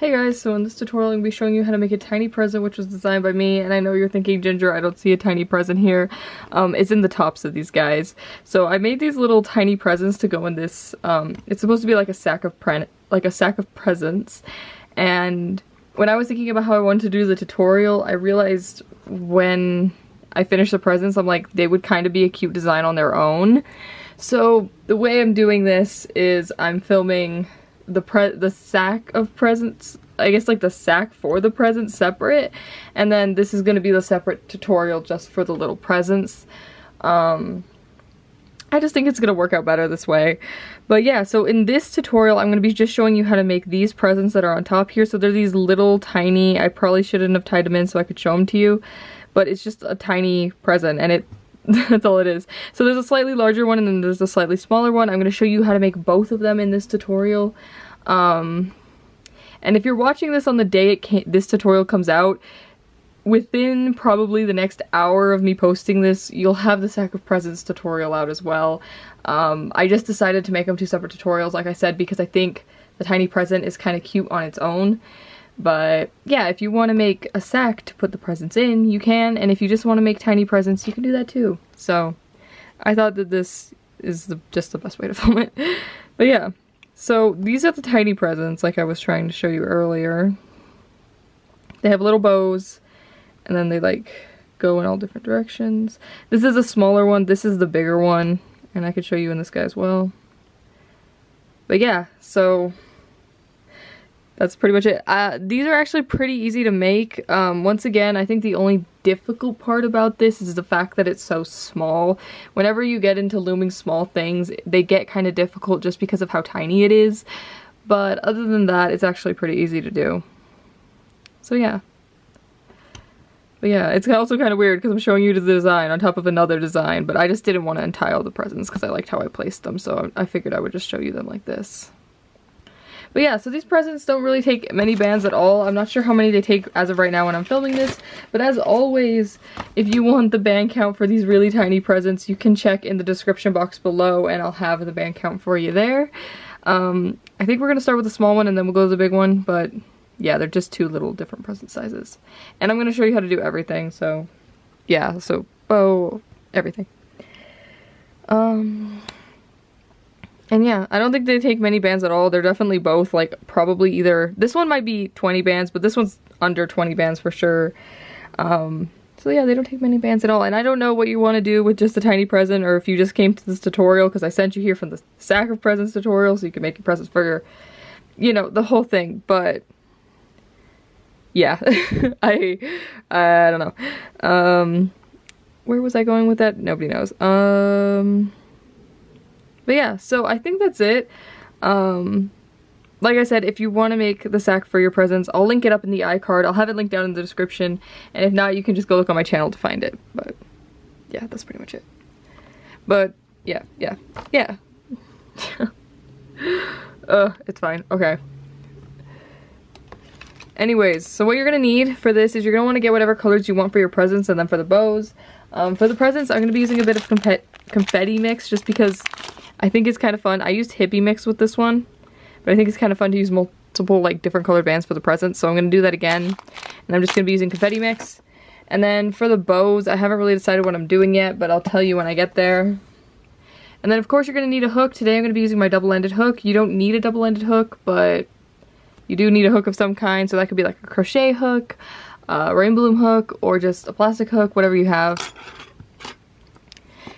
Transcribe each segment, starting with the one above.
Hey guys, so in this tutorial I'm going to be showing you how to make a tiny present which was designed by me, and I know you're thinking, Ginger, I don't see a tiny present here. It's in the tops of these guys. So I made these little tiny presents to go in this, it's supposed to be like a sack of presents, and when I was thinking about how I wanted to do the tutorial, I realized when I finished the presents, I'm like, they would kind of be a cute design on their own. So the way I'm doing this is I'm filming the sack of presents, I guess like the sack for the presents separate, and then this is going to be the separate tutorial just for the little presents. I just think it's going to work out better this way. But yeah, so in this tutorial I'm going to be just showing you how to make these presents that are on top here. So they're these little tiny, I probably shouldn't have tied them in so I could show them to you, but it's just a tiny present and that's all it is. So there's a slightly larger one and then there's a slightly smaller one. I'm going to show you how to make both of them in this tutorial. And if you're watching this on the day this tutorial comes out, within probably the next hour of me posting this, you'll have the sack of presents tutorial out as well. I just decided to make them two separate tutorials, like I said, because I think the tiny present is kind of cute on its own. But yeah, if you want to make a sack to put the presents in, you can, and if you just want to make tiny presents, you can do that too. So I thought that this is just the best way to film it. But yeah, so these are the tiny presents like I was trying to show you earlier. They have little bows, and then they like go in all different directions. This is a smaller one, this is the bigger one, and I could show you in this guy as well. But yeah, so that's pretty much it. These are actually pretty easy to make. Once again, I think the only difficult part about this is the fact that it's so small. Whenever you get into looming small things, they get kind of difficult just because of how tiny it is. But other than that, it's actually pretty easy to do. So yeah. But yeah, it's also kind of weird because I'm showing you the design on top of another design, but I just didn't want to untie all the presents because I liked how I placed them, so I figured I would just show you them like this. But yeah, so these presents don't really take many bands at all. I'm not sure how many they take as of right now when I'm filming this, but as always, if you want the band count for these really tiny presents, you can check in the description box below and I'll have the band count for you there. I think we're going to start with the small one and then we'll go to the big one, but yeah, they're just two little different present sizes. And I'm going to show you how to do everything, so yeah, so bow, everything. And yeah, I don't think they take many bands at all. They're definitely both, like, probably either... This one might be 20 bands, but this one's under 20 bands for sure. So yeah, they don't take many bands at all. And I don't know what you want to do with just a tiny present, or if you just came to this tutorial because I sent you here from the sack of presents tutorial so you can make your presents for your... You know, the whole thing, but... Yeah, I don't know. Where was I going with that? Nobody knows. But yeah, so I think that's it. Like I said, if you want to make the sack for your presents, I'll link it up in the iCard. I'll have it linked down in the description, and if not, you can just go look on my channel to find it. But yeah, that's pretty much it. But yeah. It's fine. Okay. Anyways, so what you're gonna need for this is you're gonna want to get whatever colors you want for your presents, and then for the bows. For the presents, I'm gonna be using a bit of confetti mix just because I think it's kind of fun. I used hippie mix with this one, but I think it's kind of fun to use multiple like different colored bands for the presents, so I'm gonna do that again. And I'm just gonna be using confetti mix. And then for the bows, I haven't really decided what I'm doing yet, but I'll tell you when I get there. And then of course you're gonna need a hook. Today I'm gonna be using my double-ended hook. You don't need a double-ended hook, but you do need a hook of some kind, so that could be like a crochet hook, a Rainbowloom hook, or just a plastic hook, whatever you have.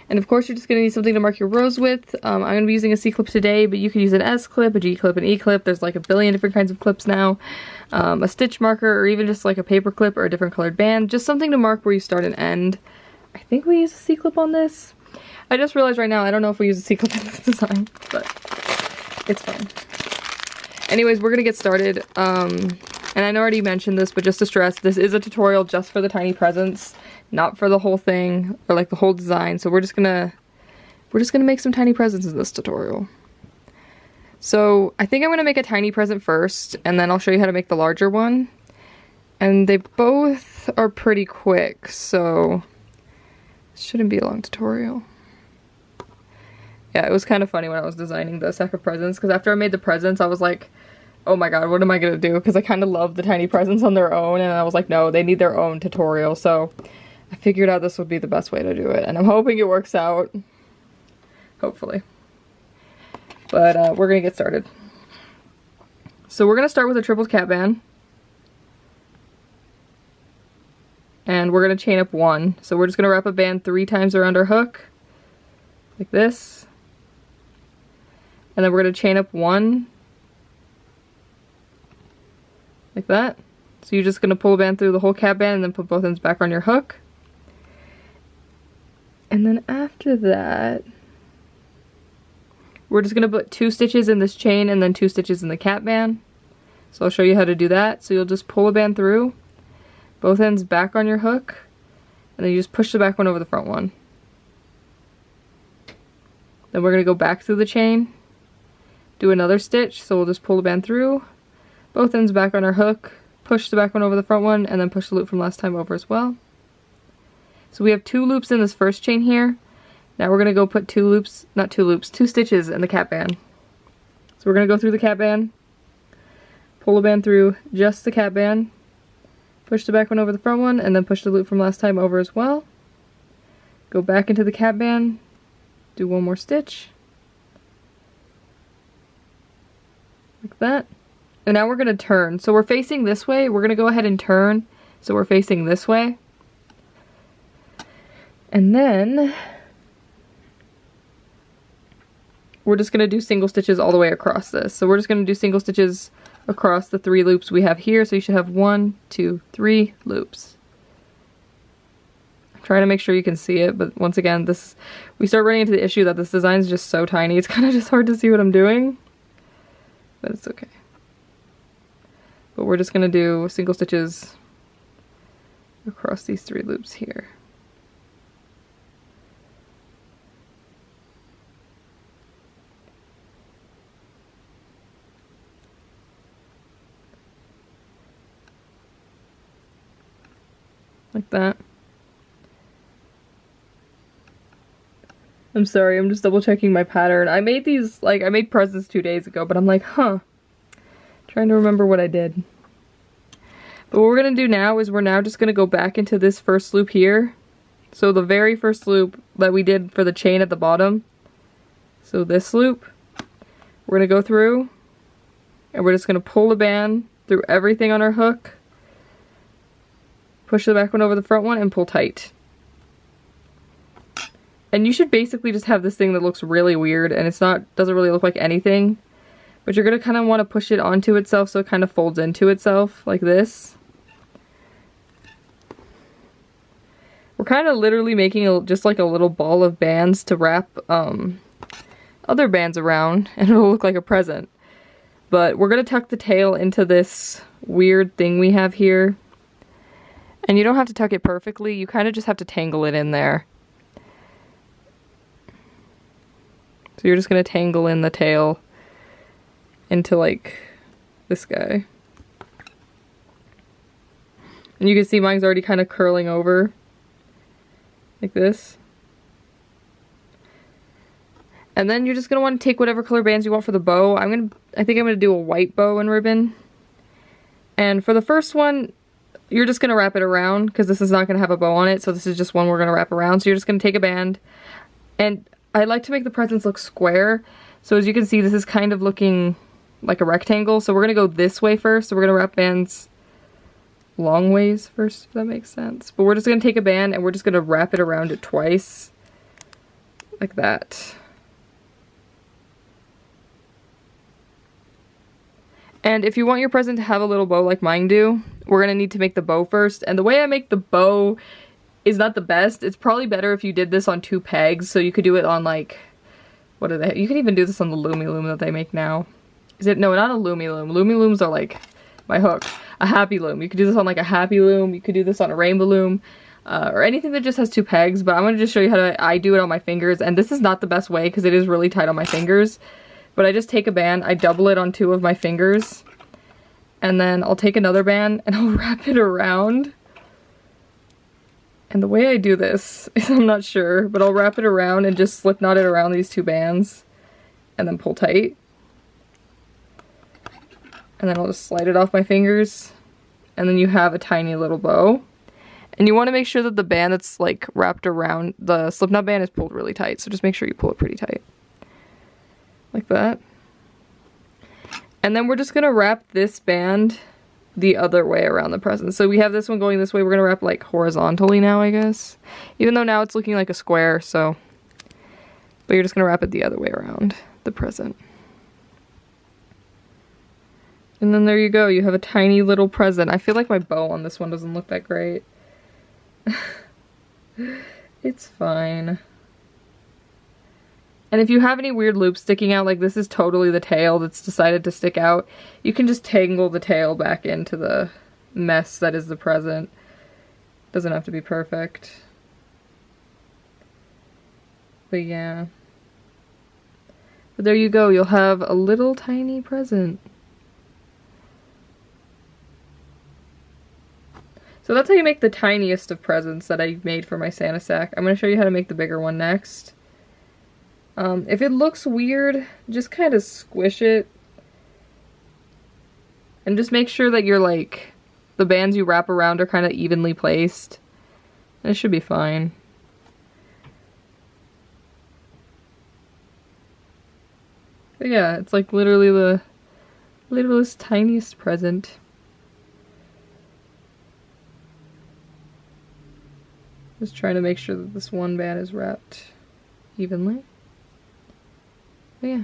And of course you're just going to need something to mark your rows with. I'm going to be using a C-clip today, but you could use an S-clip, a G-clip, an E-clip. There's like a billion different kinds of clips now. A stitch marker, or even just like a paper clip or a different colored band. Just something to mark where you start and end. I think we use a C-clip on this. I just realized right now I don't know if we use a C-clip in this design, but it's fine. Anyways, we're going to get started. And I already mentioned this, but just to stress, this is a tutorial just for the tiny presents, not for the whole thing, or like the whole design. So we're just gonna make some tiny presents in this tutorial. So I think I'm gonna make a tiny present first, and then I'll show you how to make the larger one. And they both are pretty quick, so it shouldn't be a long tutorial. Yeah, it was kind of funny when I was designing the sack of presents, because after I made the presents, I was like, oh my god, what am I gonna do? Because I kind of love the tiny presents on their own, and I was like, no, they need their own tutorial. So I figured out this would be the best way to do it, and I'm hoping it works out. Hopefully. But we're gonna get started. So we're gonna start with a triple cat band. And we're gonna chain up 1. So we're just gonna wrap a band 3 times around our hook, like this. And then we're gonna chain up 1, like that. So you're just gonna pull a band through the whole cat band and then put both ends back on your hook. And then after that, we're just gonna put 2 stitches in this chain and then 2 stitches in the cat band. So I'll show you how to do that. So you'll just pull a band through, both ends back on your hook, and then you just push the back one over the front one. Then we're gonna go back through the chain, do another stitch, so we'll just pull the band through, both ends back on our hook, push the back one over the front one, and then push the loop from last time over as well. So we have 2 loops in this first chain here. Now we're gonna go put 2 stitches in the cat band. So we're gonna go through the cat band, pull the band through just the cat band, push the back one over the front one, and then push the loop from last time over as well. Go back into the cat band, do 1 more stitch, like that. And now we're gonna turn. So we're facing this way, we're gonna go ahead and turn, so we're facing this way. And then we're just gonna do single stitches all the way across this. So we're just gonna do single stitches across the 3 loops we have here. So you should have 1, 2, 3 loops. I'm trying to make sure you can see it, but once again, we start running into the issue that this design is just so tiny. It's kind of just hard to see what I'm doing, but it's okay. But we're just gonna do single stitches across these 3 loops here. Like that. I'm sorry, I'm just double checking my pattern. I made these, I made presents 2 days ago, but I'm like, huh. Trying to remember what I did. But what we're gonna do now is we're now just gonna go back into this first loop here. So the very first loop that we did for the chain at the bottom. So this loop, we're gonna go through, and we're just gonna pull the band through everything on our hook, push the back one over the front one, and pull tight. And you should basically just have this thing that looks really weird, and doesn't really look like anything. But you're gonna kind of want to push it onto itself so it kind of folds into itself, like this. We're kind of literally making just like a little ball of bands to wrap other bands around, and it'll look like a present. But we're gonna tuck the tail into this weird thing we have here. And you don't have to tuck it perfectly, you kind of just have to tangle it in there. So you're just going to tangle in the tail into like this guy. And you can see mine's already kind of curling over like this. And then you're just going to want to take whatever color bands you want for the bow. I think I'm going to do a white bow and ribbon. And for the first one, you're just going to wrap it around because this is not going to have a bow on it, so this is just one we're going to wrap around. So you're just going to take a band, and I like to make the presents look square, so as you can see this is kind of looking like a rectangle, so we're going to go this way first. So we're going to wrap bands long ways first, if that makes sense. But we're just going to take a band and we're just going to wrap it around it twice, like that. And if you want your present to have a little bow like mine do, we're going to need to make the bow first. And the way I make the bow is not the best. It's probably better if you did this on 2 pegs. So you could do it on like, what are they? You can even do this on the Loomigurumi that they make now. Is it? No, not a Loomigurumi. Loomigurumi are like my hook. A Happy Loom. You could do this on like a Happy Loom. You could do this on a Rainbowloom. Or anything that just has 2 pegs. But I'm going to just show you how I do it on my fingers. And this is not the best way because it is really tight on my fingers. But I just take a band, I double it on 2 of my fingers, and then I'll take another band and I'll wrap it around. And the way I do this is, I'm not sure, but I'll wrap it around and just slip knot it around these 2 bands and then pull tight. And then I'll just slide it off my fingers. And then you have a tiny little bow. And you want to make sure that the band that's like wrapped around the slipknot band is pulled really tight. So just make sure you pull it pretty tight. Like that. And then we're just going to wrap this band the other way around the present. So we have this one going this way. We're going to wrap like horizontally now, I guess. Even though now it's looking like a square, so. But you're just going to wrap it the other way around the present. And then there you go. You have a tiny little present. I feel like my bow on this one doesn't look that great. It's fine. And if you have any weird loops sticking out, like this is totally the tail that's decided to stick out, you can just tangle the tail back into the mess that is the present. Doesn't have to be perfect. But yeah. But there you go. You'll have a little tiny present. So that's how you make the tiniest of presents that I made for my Santa sack. I'm going to show you how to make the bigger one next. If it looks weird, just kind of squish it. And just make sure that the bands you wrap around are kind of evenly placed. And it should be fine. But yeah, it's like literally the littlest, tiniest present. Just trying to make sure that this one band is wrapped evenly. But yeah.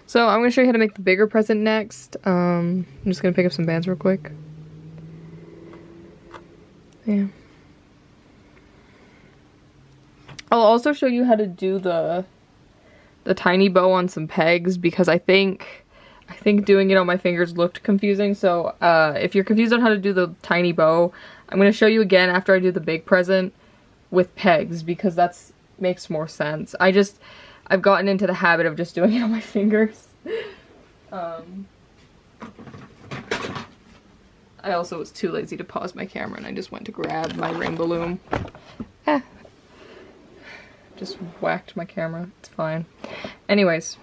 So I'm going to show you how to make the bigger present next. I'm just going to pick up some bands real quick. Yeah. I'll also show you how to do the tiny bow on some pegs, because I think doing it on my fingers looked confusing. So if you're confused on how to do the tiny bow, I'm going to show you again after I do the big present with pegs, because that's makes more sense. I've gotten into the habit of just doing it on my fingers. I also was too lazy to pause my camera and I just went to grab my Rainbowloom. Just whacked my camera. It's fine. Anyways,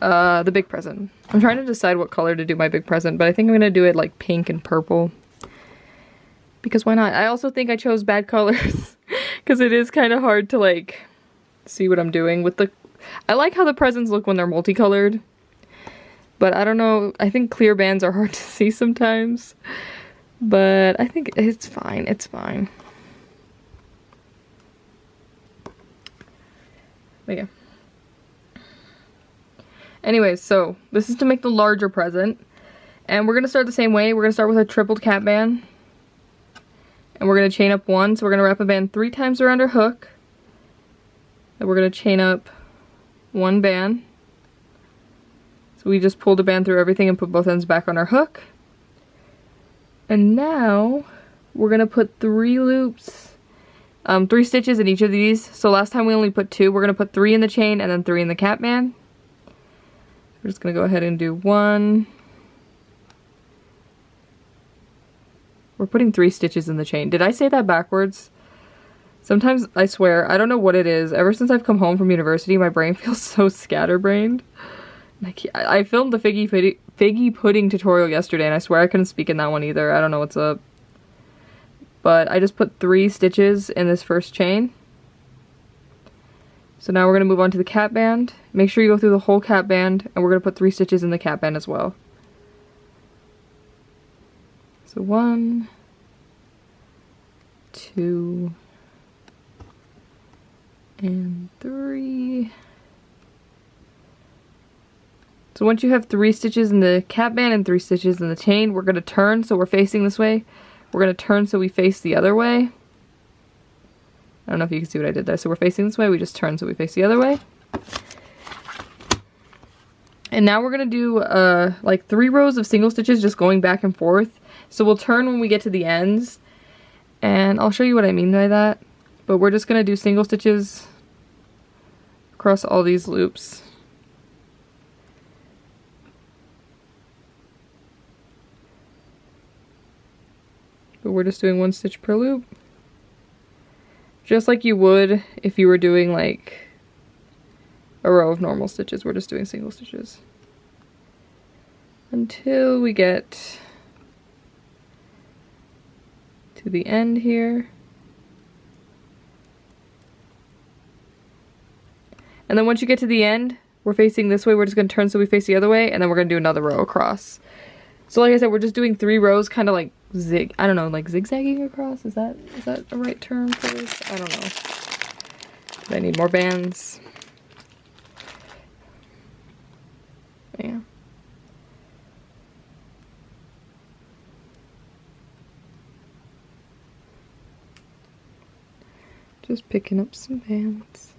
the big present. I'm trying to decide what color to do my big present, but I think I'm gonna do it like pink and purple. Because why not? I also think I chose bad colors because it is kind of hard to like see what I'm doing with the. I like how the presents look when they're multicolored, but I don't know. I think clear bands are hard to see sometimes, but I think it's fine. It's fine. But yeah. Anyways, so this is to make the larger present, and we're gonna start the same way. We're gonna start with a tripled cap band. And we're going to chain up one, so we're going to wrap a band 3 times around our hook. And we're going to chain up one band. So we just pulled a band through everything and put both ends back on our hook. And now we're going to put 3 loops, 3 stitches in each of these. So last time we only put 2, we're going to put 3 in the chain and then 3 in the cap band. We're just going to go ahead and do 1. We're putting 3 stitches in the chain. Did I say that backwards? Sometimes, I swear, I don't know what it is. Ever since I've come home from university, my brain feels so scatterbrained. I filmed the figgy pudding tutorial yesterday, and I swear I couldn't speak in that one either. I don't know what's up. But I just put 3 stitches in this first chain. So now we're going to move on to the cap band. Make sure you go through the whole cap band, and we're going to put 3 stitches in the cap band as well. So 1, 2, and 3. So once you have 3 stitches in the cap band and 3 stitches in the chain, we're going to turn, so we're facing this way. We're going to turn so we face the other way. I don't know if you can see what I did there. So we're facing this way, we just turn so we face the other way. And now we're going to do like 3 rows of single stitches just going back and forth. So we'll turn when we get to the ends, and I'll show you what I mean by that. But we're just going to do single stitches across all these loops. But we're just doing 1 stitch per loop. Just like you would if you were doing like a row of normal stitches, we're just doing single stitches. until we get to the end here. And then once you get to the end, we're facing this way, we're just going to turn so we face the other way, and then we're going to do another row across. So like I said, we're just doing 3 rows, kind of like I don't know, like zigzagging across? Is that a right term for this? I don't know. But I need more bands. Yeah. Just picking up some bands.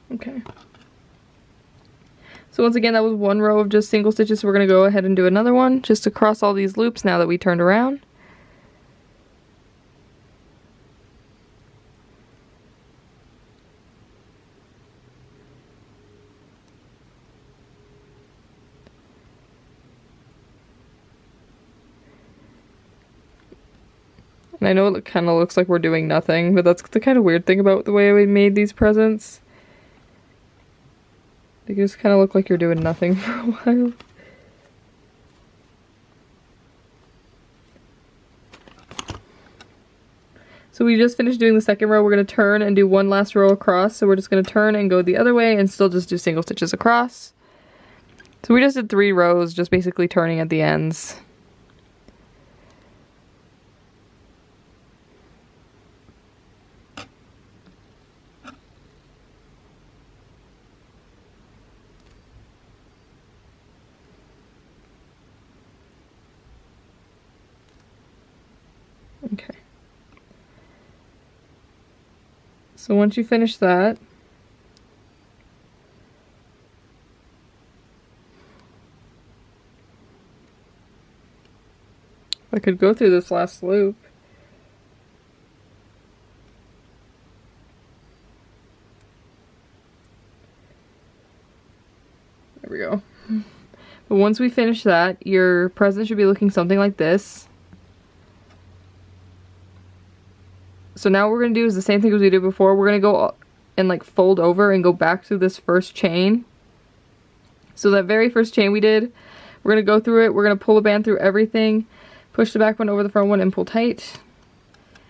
Okay. So once again, that was 1 row of just single stitches, so we're going to go ahead and do another one just across all these loops now that we turned around. And I know it kind of looks like we're doing nothing, but that's the kind of weird thing about the way we made these presents. They just kind of look like you're doing nothing for a while. So we just finished doing the second row. We're going to turn and do 1 last row across. So we're just going to turn and go the other way and still just do single stitches across. So we just did 3 rows, just basically turning at the ends. Okay. So once you finish that, I could go through this last loop. There we go. But once we finish that, your present should be looking something like this. So now what we're going to do is the same thing as we did before. We're going to go and like fold over and go back through this first chain. So that very first chain we did, we're going to go through it. We're going to pull a band through everything, push the back one over the front one and pull tight.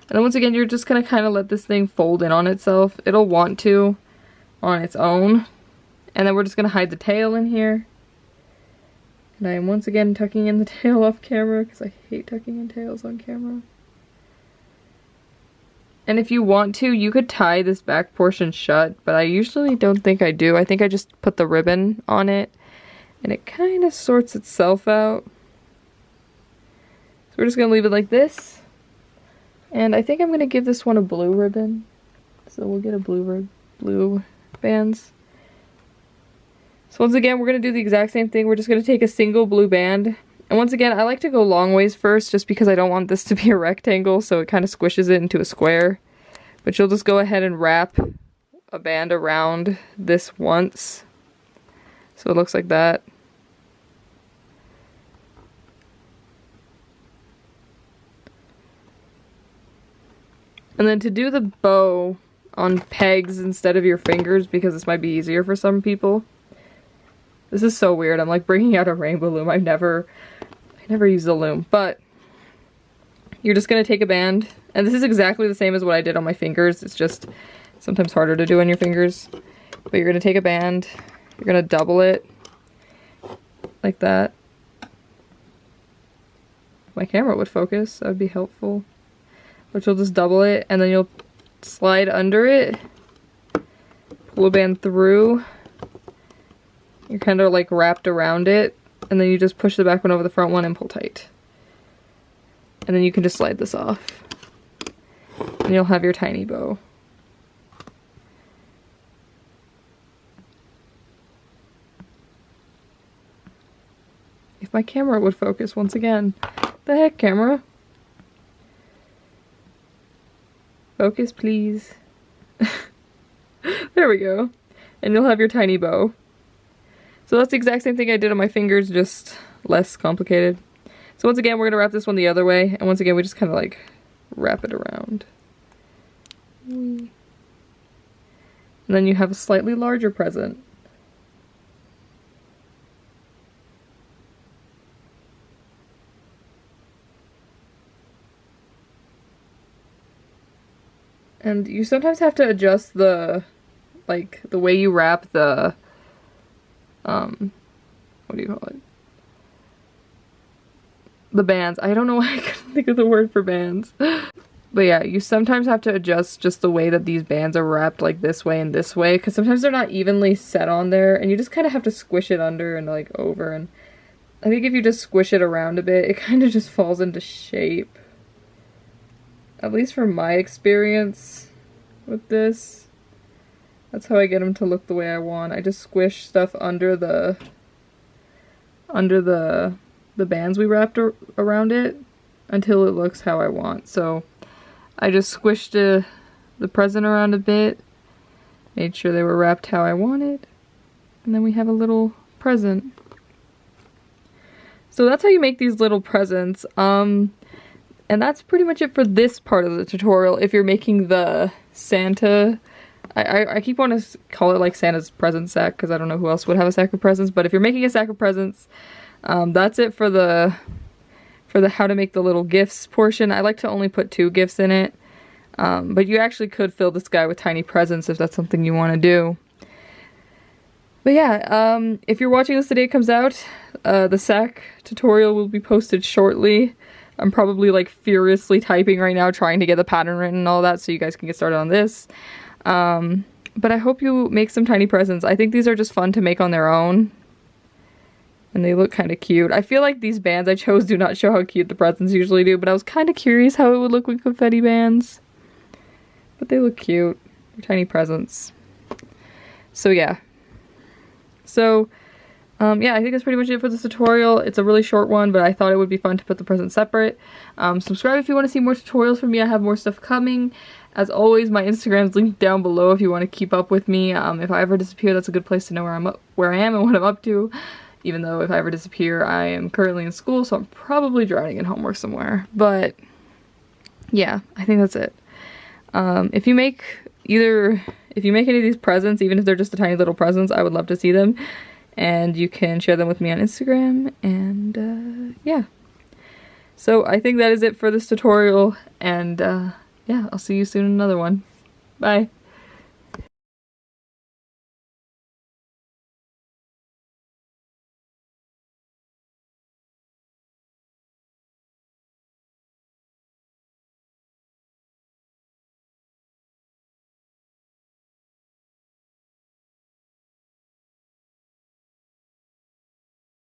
And then once again, you're just going to kind of let this thing fold in on itself. It'll want to on its own. And then we're just going to hide the tail in here. And I am once again tucking in the tail off camera because I hate tucking in tails on camera. And if you want to, you could tie this back portion shut, but I usually don't think I do. I think I just put the ribbon on it, and it kind of sorts itself out. So we're just going to leave it like this. And I think I'm going to give this one a blue ribbon. So we'll get a blue bands. So once again, we're going to do the exact same thing. We're just going to take a single blue band. And once again, I like to go long ways first just because I don't want this to be a rectangle, so it kind of squishes it into a square. But you'll just go ahead and wrap a band around this once. So it looks like that. And then to do the bow on pegs instead of your fingers, because this might be easier for some people. This is so weird. I'm like bringing out a Rainbowloom. I never used a loom, but you're just going to take a band, and this is exactly the same as what I did on my fingers. It's just sometimes harder to do on your fingers, but you're going to take a band, you're going to double it like that. If my camera would focus, that would be helpful. But you'll just double it, and then you'll slide under it, pull a band through, you're kind of like wrapped around it, and then you just push the back one over the front one and pull tight. And then you can just slide this off. And you'll have your tiny bow. If my camera would focus once again. The heck, camera? Focus, please. There we go. And you'll have your tiny bow. So that's the exact same thing I did on my fingers, just less complicated. So once again, we're gonna wrap this one the other way, and once again, we just kind of like wrap it around. And then you have a slightly larger present. And you sometimes have to adjust the, like, the way you wrap the, what do you call it? The bands. I don't know why I couldn't think of the word for bands. But yeah, you sometimes have to adjust just the way that these bands are wrapped, like this way and this way, because sometimes they're not evenly set on there, and you just kind of have to squish it under and like over, and I think if you just squish it around a bit, it kind of just falls into shape. At least from my experience with this. That's how I get them to look the way I want. I just squish stuff under the bands we wrapped around it until it looks how I want. So I just squished the present around a bit, made sure they were wrapped how I wanted, and then we have a little present. So that's how you make these little presents. And that's pretty much it for this part of the tutorial. If you're making the Santa, I keep wanting to call it like Santa's present sack because I don't know who else would have a sack of presents, but if you're making a sack of presents, that's it for the how to make the little gifts portion. I like to only put 2 gifts in it, but you actually could fill this guy with tiny presents if that's something you want to do. But yeah, if you're watching this the day it comes out, the sack tutorial will be posted shortly. I'm probably like furiously typing right now trying to get the pattern written and all that so you guys can get started on this. But I hope you make some tiny presents. I think these are just fun to make on their own. And they look kind of cute. I feel like these bands I chose do not show how cute the presents usually do, but I was kind of curious how it would look with confetti bands. But they look cute. They're tiny presents. So yeah. So, yeah, I think that's pretty much it for this tutorial. It's a really short one, but I thought it would be fun to put the presents separate. Subscribe if you want to see more tutorials from me. I have more stuff coming. As always, my Instagram's linked down below if you want to keep up with me. If I ever disappear, that's a good place to know where I am and what I'm up to. Even though if I ever disappear, I am currently in school, so I'm probably drowning in homework somewhere. But yeah, I think that's it. If you make any of these presents, even if they're just the tiny little presents, I would love to see them. And you can share them with me on Instagram, and yeah. So I think that is it for this tutorial, and yeah, I'll see you soon in another one. Bye!